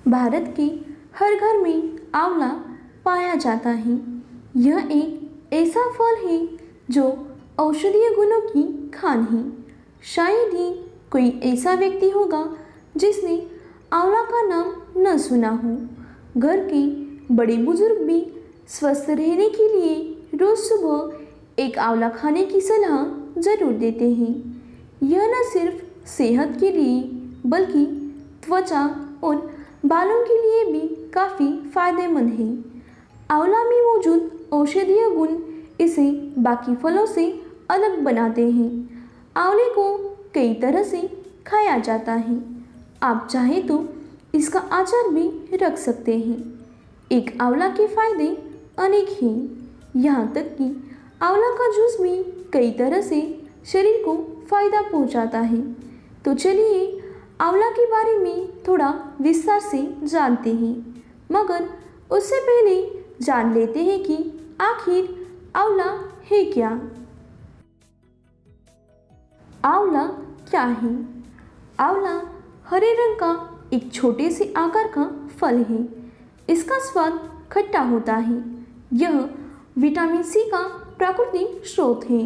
भारत के हर घर में आंवला पाया जाता है। यह एक ऐसा फल है जो औषधीय गुणों की खान है। शायद ही कोई ऐसा व्यक्ति होगा जिसने आंवला का नाम न सुना हो। घर के बड़े बुजुर्ग भी स्वस्थ रहने के लिए रोज सुबह एक आंवला खाने की सलाह जरूर देते हैं। यह न सिर्फ सेहत के लिए बल्कि त्वचा और बालों के लिए भी काफ़ी फायदेमंद है। आंवला में मौजूद औषधीय गुण इसे बाकी फलों से अलग बनाते हैं। आंवले को कई तरह से खाया जाता है। आप चाहें तो इसका अचार भी रख सकते हैं। एक आंवला के फायदे अनेक हैं। यहाँ तक कि आंवला का जूस भी कई तरह से शरीर को फायदा पहुँचाता है। तो चलिए आंवला के बारे में थोड़ा विस्तार से जानते हैं, मगर उससे पहले जान लेते हैं कि आखिर आंवला है क्या। आंवला क्या है? आंवला हरे रंग का एक छोटे से आकार का फल है। इसका स्वाद खट्टा होता है। यह विटामिन सी का प्राकृतिक स्रोत है।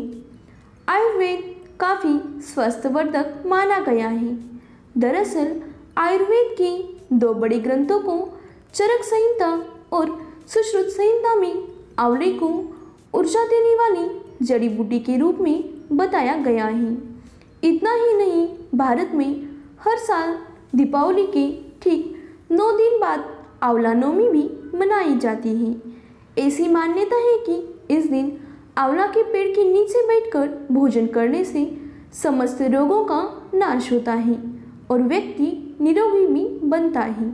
आयुर्वेद काफ़ी स्वास्थ्यवर्धक माना गया है। दरअसल आयुर्वेद के दो बड़े ग्रंथों को चरक संहिता और सुश्रुत संहिता में आंवले को ऊर्जा देने वाली जड़ी बूटी के रूप में बताया गया है। इतना ही नहीं, भारत में हर साल दीपावली के ठीक 9 दिन बाद आंवला नवमी भी मनाई जाती है। ऐसी मान्यता है कि इस दिन आंवला के पेड़ के नीचे बैठकर भोजन करने से समस्त रोगों का नाश होता है और व्यक्ति निरोगी भी बनता है।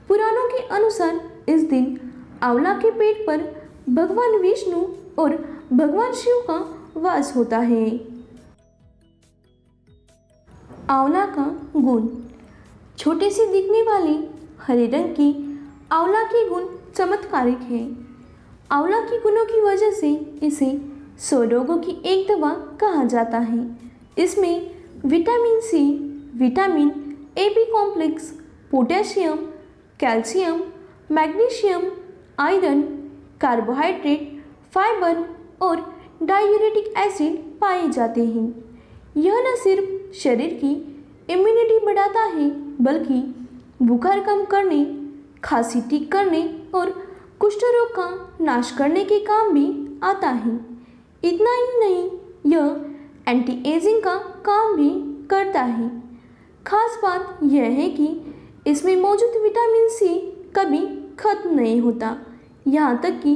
पुराणों के अनुसार इस दिन आंवला के पेड़ पर भगवान विष्णु और भगवान शिव का वास होता है। आंवला का गुण। छोटे से दिखने वाले हरे रंग की आंवला के गुण चमत्कारिक है। आंवला के गुणों की वजह से इसे 100 रोगों की एक दवा कहा जाता है। इसमें vitamin C, vitamin A B complex, potassium, calcium, magnesium, iron, carbohydrate, fibre और डायूरेटिक एसिड पाए जाते हैं। यह न सिर्फ शरीर की इम्यूनिटी बढ़ाता है बल्कि बुखार कम करने, खांसी ठीक करने और कुष्ठ रोग का नाश करने के काम भी आता है। इतना ही नहीं, यह एंटी एजिंग का काम भी करता है। खास बात यह है कि इसमें मौजूद विटामिन सी कभी खत्म नहीं होता। यहाँ तक कि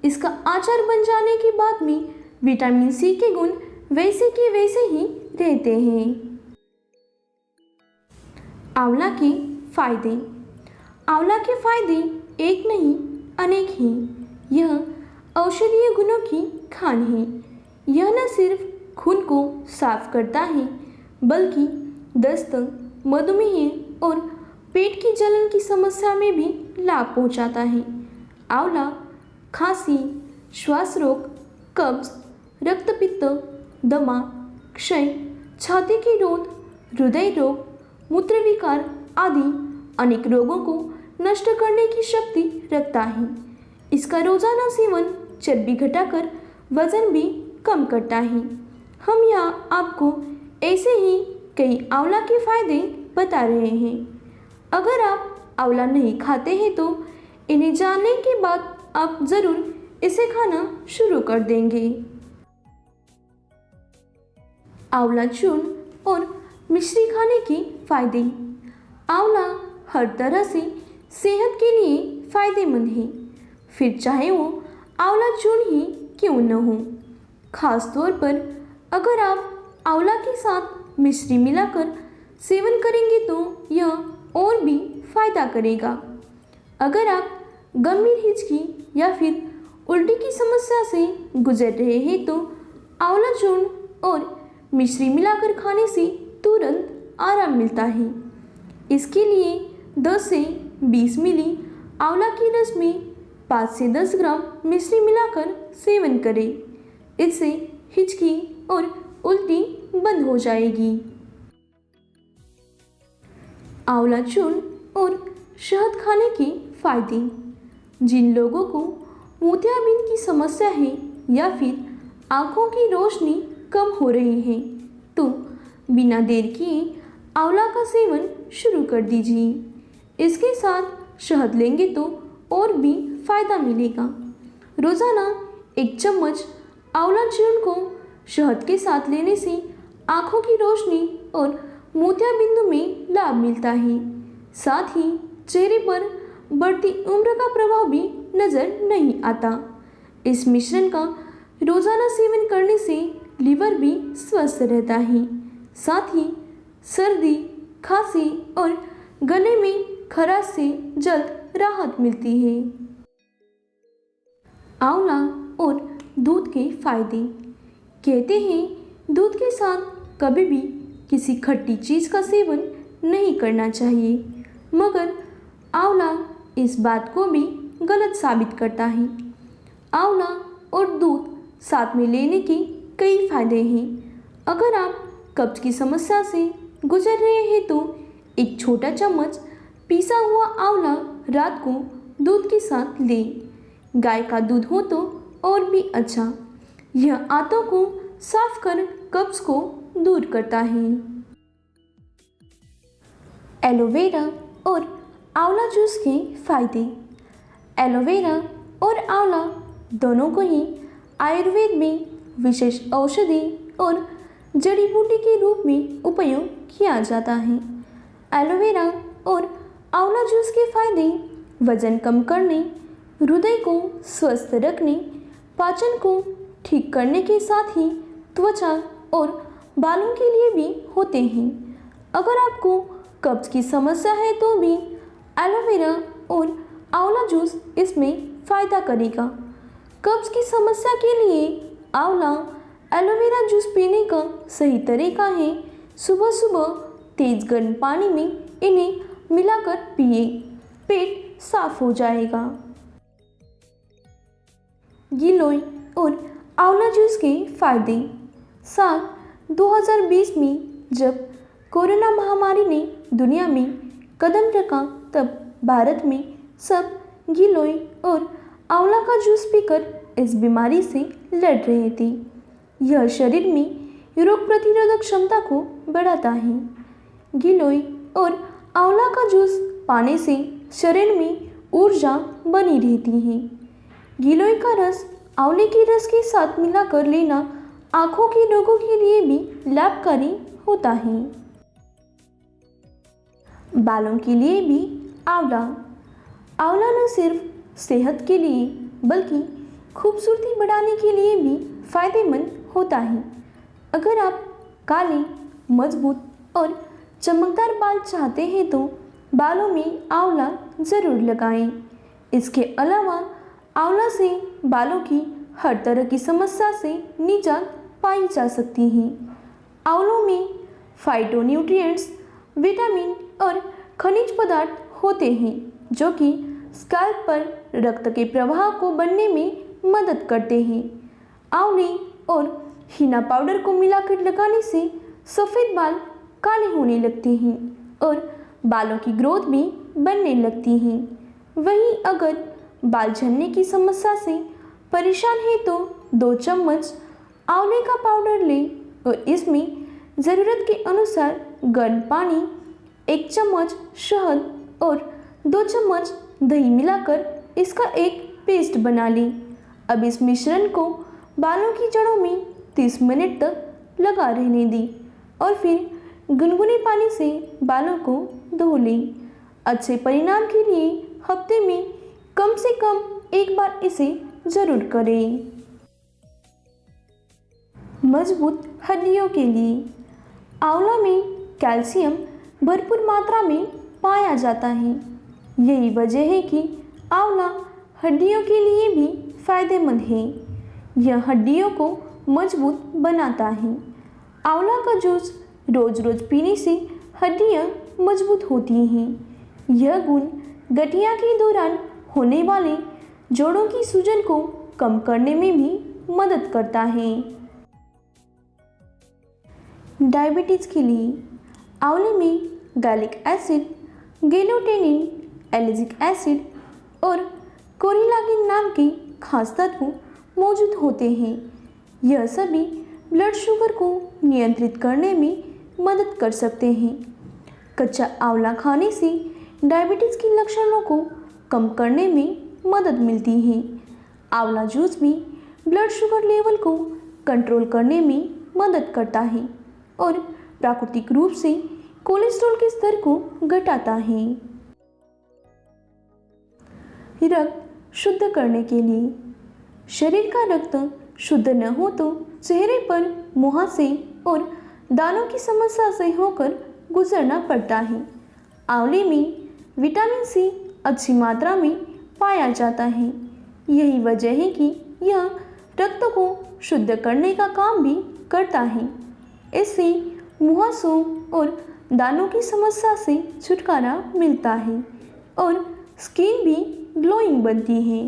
इसका अचार बन जाने के बाद में विटामिन सी के गुण वैसे के वैसे ही रहते हैं। आंवला के फायदे। आंवला के फायदे एक नहीं अनेक हैं। यह औषधीय गुणों की खान है। यह न सिर्फ खून को साफ करता है बल्कि दस्त, मधुमेह और पेट की जलन की समस्या में भी लाभ पहुंचाता है। आंवला खांसी, श्वास रोग, कब्ज, रक्तपित्त, दमा, क्षय, छाती की रोग, हृदय रोग, मूत्र विकार आदि अनेक रोगों को नष्ट करने की शक्ति रखता है। इसका रोजाना सेवन चर्बी घटाकर वजन भी कम करता है। हम यहाँ आपको ऐसे ही कई आंवला के फायदे बता रहे हैं। अगर आप आंवला नहीं खाते हैं तो इन्हें जानने के बाद आप ज़रूर इसे खाना शुरू कर देंगे। आंवला चूर्ण और मिश्री खाने के फायदे। आंवला हर तरह से सेहत के लिए फायदेमंद है, फिर चाहे वो आंवला चूर्ण ही क्यों न हो। खास तौर पर अगर आप आंवला के साथ मिश्री मिलाकर सेवन करेंगे तो यह और भी फायदा करेगा। अगर आप गंभीर हिचकी या फिर उल्टी की समस्या से गुजर रहे हैं तो आंवला चूर्ण और मिश्री मिलाकर खाने से तुरंत आराम मिलता है। इसके लिए 10 से 20 मिली आंवला के रस में 5 से 10 ग्राम मिश्री मिलाकर सेवन करें। इससे हिचकी और उल्टी बंद हो जाएगी। आंवला चूर्ण और शहद खाने के फायदे। जिन लोगों को मोतियाबिंद की समस्या है या फिर आंखों की रोशनी कम हो रही है तो बिना देर किए आंवला का सेवन शुरू कर दीजिए। इसके साथ शहद लेंगे तो और भी फायदा मिलेगा। रोज़ाना 1 चम्मच आंवला चूर्ण को शहद के साथ लेने से आंखों की रोशनी और मोतियाबिंद में लाभ मिलता है। साथ ही चेहरे पर बढ़ती उम्र का प्रभाव भी नजर नहीं आता। इस मिश्रण का रोजाना सेवन करने से लीवर भी स्वस्थ रहता है। साथ ही सर्दी, खांसी और गले में खराश से जल्द राहत मिलती है। आंवला और दूध के फायदे। कहते हैं दूध के साथ कभी भी किसी खट्टी चीज़ का सेवन नहीं करना चाहिए, मगर आंवला इस बात को भी गलत साबित करता है। आंवला और दूध साथ में लेने के कई फायदे हैं। अगर आप कब्ज की समस्या से गुजर रहे हैं तो एक छोटा चम्मच पिसा हुआ आंवला रात को दूध के साथ लें। गाय का दूध हो तो और भी अच्छा। यह आंतों को साफ कर कब्ज को दूर करता है। एलोवेरा और आंवला जूस के फायदे। एलोवेरा और आंवला दोनों को ही आयुर्वेद में विशेष औषधि और जड़ी बूटी के रूप में उपयोग किया जाता है। एलोवेरा और आंवला जूस के फायदे वजन कम करने, हृदय को स्वस्थ रखने, पाचन को ठीक करने के साथ ही त्वचा और बालों के लिए भी होते हैं। अगर आपको कब्ज की समस्या है तो भी एलोवेरा और आंवला जूस इसमें फ़ायदा करेगा। कब्ज की समस्या के लिए आंवला एलोवेरा जूस पीने का सही तरीका है सुबह सुबह तेज गर्म पानी में इन्हें मिलाकर पिए, पेट साफ हो जाएगा। गिलोय और आंवला जूस के फायदे। साल 2020 में जब कोरोना महामारी ने दुनिया में कदम रखा तब भारत में सब गिलोय और आंवला का जूस पीकर इस बीमारी से लड़ रहे थे। यह शरीर में रोग प्रतिरोधक क्षमता को बढ़ाता है। गिलोय और आंवला का जूस पाने से शरीर में ऊर्जा बनी रहती है। गिलोय का रस आंवले के रस के साथ मिलाकर लेना आँखों के रोगों के लिए भी लाभकारी होता है। बालों के लिए भी आंवला। आंवला न सिर्फ सेहत के लिए बल्कि खूबसूरती बढ़ाने के लिए भी फायदेमंद होता है। अगर आप काले, मजबूत और चमकदार बाल चाहते हैं तो बालों में आंवला ज़रूर लगाएं। इसके अलावा आंवला से बालों की हर तरह की समस्या से निजात पाई जा सकती है। आंवलों में फाइटोन्यूट्रिएंट्स, विटामिन और खनिज पदार्थ होते हैं जो कि स्कैल्प पर रक्त के प्रवाह को बनने में मदद करते हैं। आंवले और हीना पाउडर को मिलाकर लगाने से सफ़ेद बाल काले होने लगते हैं और बालों की ग्रोथ भी बनने लगती है। वहीं अगर बाल झड़ने की समस्या से परेशान है तो 2 चम्मच आंवले का पाउडर लें और इसमें ज़रूरत के अनुसार गर्म पानी, 1 चम्मच शहद और 2 चम्मच दही मिलाकर इसका एक पेस्ट बना लें। अब इस मिश्रण को बालों की जड़ों में 30 मिनट तक लगा रहने दें और फिर गुनगुने पानी से बालों को धो लें। अच्छे परिणाम के लिए हफ्ते में कम से कम 1 बार इसे ज़रूर करें। मजबूत हड्डियों के लिए आंवला में कैल्शियम भरपूर मात्रा में पाया जाता है। यही वजह है कि आंवला हड्डियों के लिए भी फायदेमंद है। यह हड्डियों को मजबूत बनाता है। आंवला का जूस रोज रोज पीने से हड्डियां मजबूत होती हैं। यह गुण गठिया के दौरान होने वाले जोड़ों की सूजन को कम करने में भी मदद करता है। डायबिटीज़ के लिए आंवले में गैलिक एसिड, गेलोटेनिन, एलिजिक एसिड और कोरिलागिन नाम के खास तत्व मौजूद होते हैं। यह सभी ब्लड शुगर को नियंत्रित करने में मदद कर सकते हैं। कच्चा आंवला खाने से डायबिटीज़ के लक्षणों को कम करने में मदद मिलती है। आंवला जूस भी ब्लड शुगर लेवल को कंट्रोल करने में मदद करता है और प्राकृतिक रूप से कोलेस्ट्रॉल के स्तर को घटाता है। रक्त शुद्ध करने के लिए शरीर का रक्त शुद्ध न हो तो चेहरे पर मुहासे और दानों की समस्या से होकर गुजरना पड़ता है। आंवले में विटामिन सी अच्छी मात्रा में पाया जाता है। यही वजह है कि यह रक्त को शुद्ध करने का काम भी करता है। इससे मुहासों और दानों की समस्या से छुटकारा मिलता है और स्किन भी ग्लोइंग बनती है।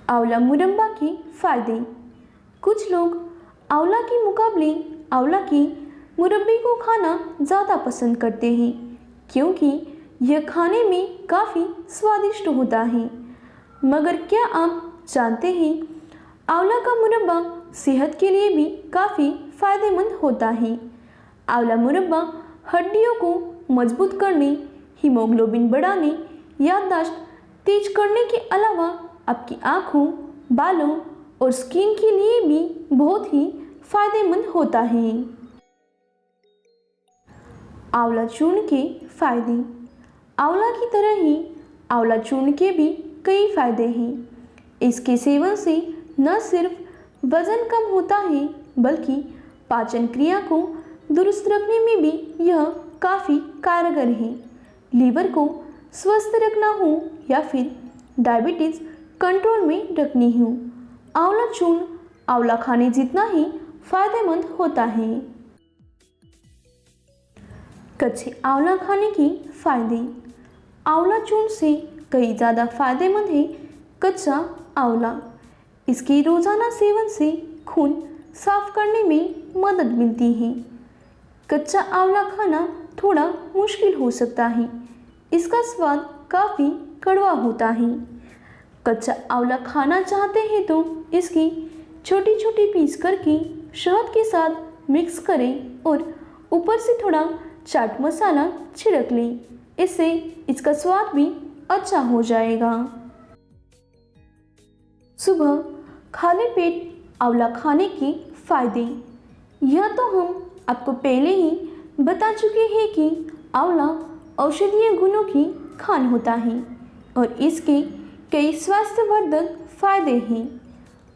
आंवला मुरब्बा के फायदे। कुछ लोग आंवला के मुकाबले आंवला के मुरब्बे को खाना ज़्यादा पसंद करते हैं क्योंकि यह खाने में काफ़ी स्वादिष्ट होता है। मगर क्या आप जानते हैं आंवला का मुरब्बा सेहत के लिए भी काफ़ी फायदेमंद होता है। आंवला मुरब्बा हड्डियों को मजबूत करने, हीमोग्लोबिन बढ़ाने, याददाश्त तेज करने के अलावा आपकी आँखों, बालों और स्किन के लिए भी बहुत ही फायदेमंद होता है। आंवला चूर्ण के फायदे। आंवला की तरह ही आंवला चूर्ण के भी कई फायदे हैं। इसके सेवन से न सिर्फ वजन कम होता है बल्कि पाचन क्रिया को दुरुस्त रखने में भी यह काफ़ी कारगर है। लीवर को स्वस्थ रखना हो या फिर डायबिटीज़ कंट्रोल में रखनी हो, आंवला चूर्ण आंवला खाने जितना ही फायदेमंद होता है। कच्चे आंवला खाने के फायदे। आंवला चूर्ण से कई ज़्यादा फायदेमंद है कच्चा आंवला। इसके रोज़ाना सेवन से खून साफ करने में मदद मिलती है। कच्चा आंवला खाना थोड़ा मुश्किल हो सकता है। इसका स्वाद काफ़ी कड़वा होता है। कच्चा आंवला खाना चाहते हैं तो इसकी छोटी छोटी पीस करके शहद के साथ मिक्स करें और ऊपर से थोड़ा चाट मसाला छिड़क लें। इससे इसका स्वाद भी अच्छा हो जाएगा। सुबह खाली पेट आंवला खाने के फायदे। यह तो हम आपको पहले ही बता चुके हैं कि आंवला औषधीय गुणों की खान होता है और इसके कई स्वास्थ्यवर्धक फायदे हैं।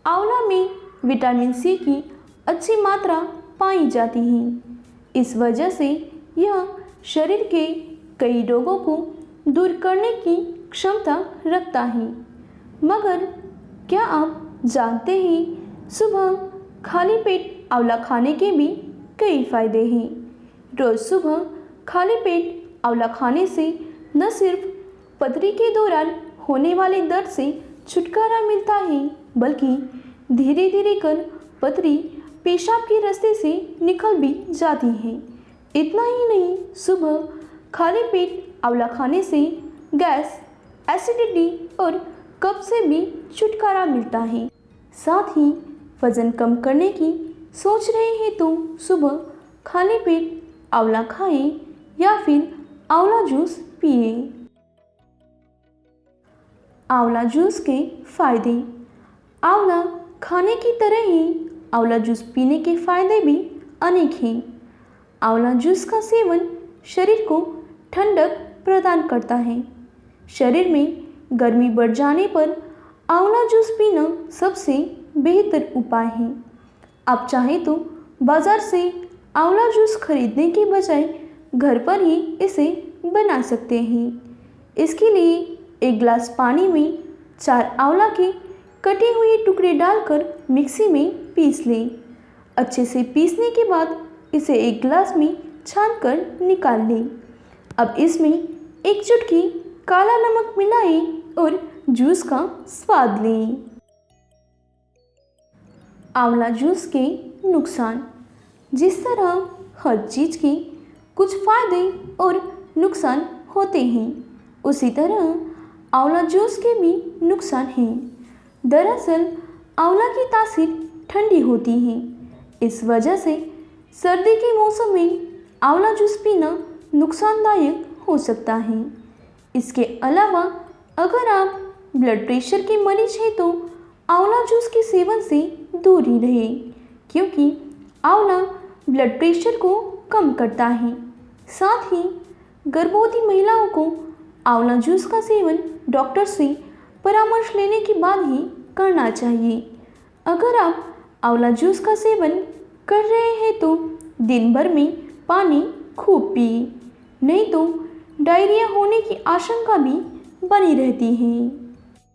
आंवला में विटामिन सी की अच्छी मात्रा पाई जाती है। इस वजह से यह शरीर के कई रोगों को दूर करने की क्षमता रखता है। मगर क्या आप जानते हैं सुबह खाली पेट आंवला खाने के भी कई फायदे हैं। रोज़ सुबह खाली पेट आंवला खाने से न सिर्फ पथरी के दौरान होने वाले दर्द से छुटकारा मिलता है बल्कि धीरे धीरे कर पथरी पेशाब के रास्ते से निकल भी जाती है। इतना ही नहीं, सुबह खाली पेट आंवला खाने से गैस, एसिडिटी और कब्ज से भी छुटकारा मिलता है। साथ ही वज़न कम करने की सोच रहे हैं तो सुबह खाली पेट आंवला खाएं या फिर आंवला जूस पिए। आंवला जूस के फायदे। आंवला खाने की तरह ही आंवला जूस पीने के फायदे भी अनेक हैं। आंवला जूस का सेवन शरीर को ठंडक प्रदान करता है। शरीर में गर्मी बढ़ जाने पर आंवला जूस पीना सबसे बेहतर उपाय है। आप चाहें तो बाज़ार से आंवला जूस खरीदने के बजाय घर पर ही इसे बना सकते हैं। इसके लिए एक गिलास पानी में 4 आंवला के कटे हुए टुकड़े डालकर मिक्सी में पीस लें। अच्छे से पीसने के बाद इसे एक गिलास में छानकर निकाल लें। अब इसमें एक चुटकी काला नमक मिलाएं और जूस का स्वाद लें। आंवला जूस के नुकसान। जिस तरह हर चीज़ के कुछ फायदे और नुकसान होते हैं, उसी तरह आंवला जूस के भी नुकसान हैं। दरअसल आंवला की तासीर ठंडी होती है, इस वजह से सर्दी के मौसम में आंवला जूस पीना नुकसानदायक हो सकता है। इसके अलावा अगर आप ब्लड प्रेशर के मरीज हैं तो आंवला जूस के सेवन से दूर ही रहें, क्योंकि आंवला ब्लड प्रेशर को कम करता है। साथ ही गर्भवती महिलाओं को आंवला जूस का सेवन डॉक्टर से परामर्श लेने के बाद ही करना चाहिए। अगर आप आंवला जूस का सेवन कर रहे हैं तो दिन भर में पानी खूब पिए, नहीं तो डायरिया होने की आशंका भी बनी रहती है।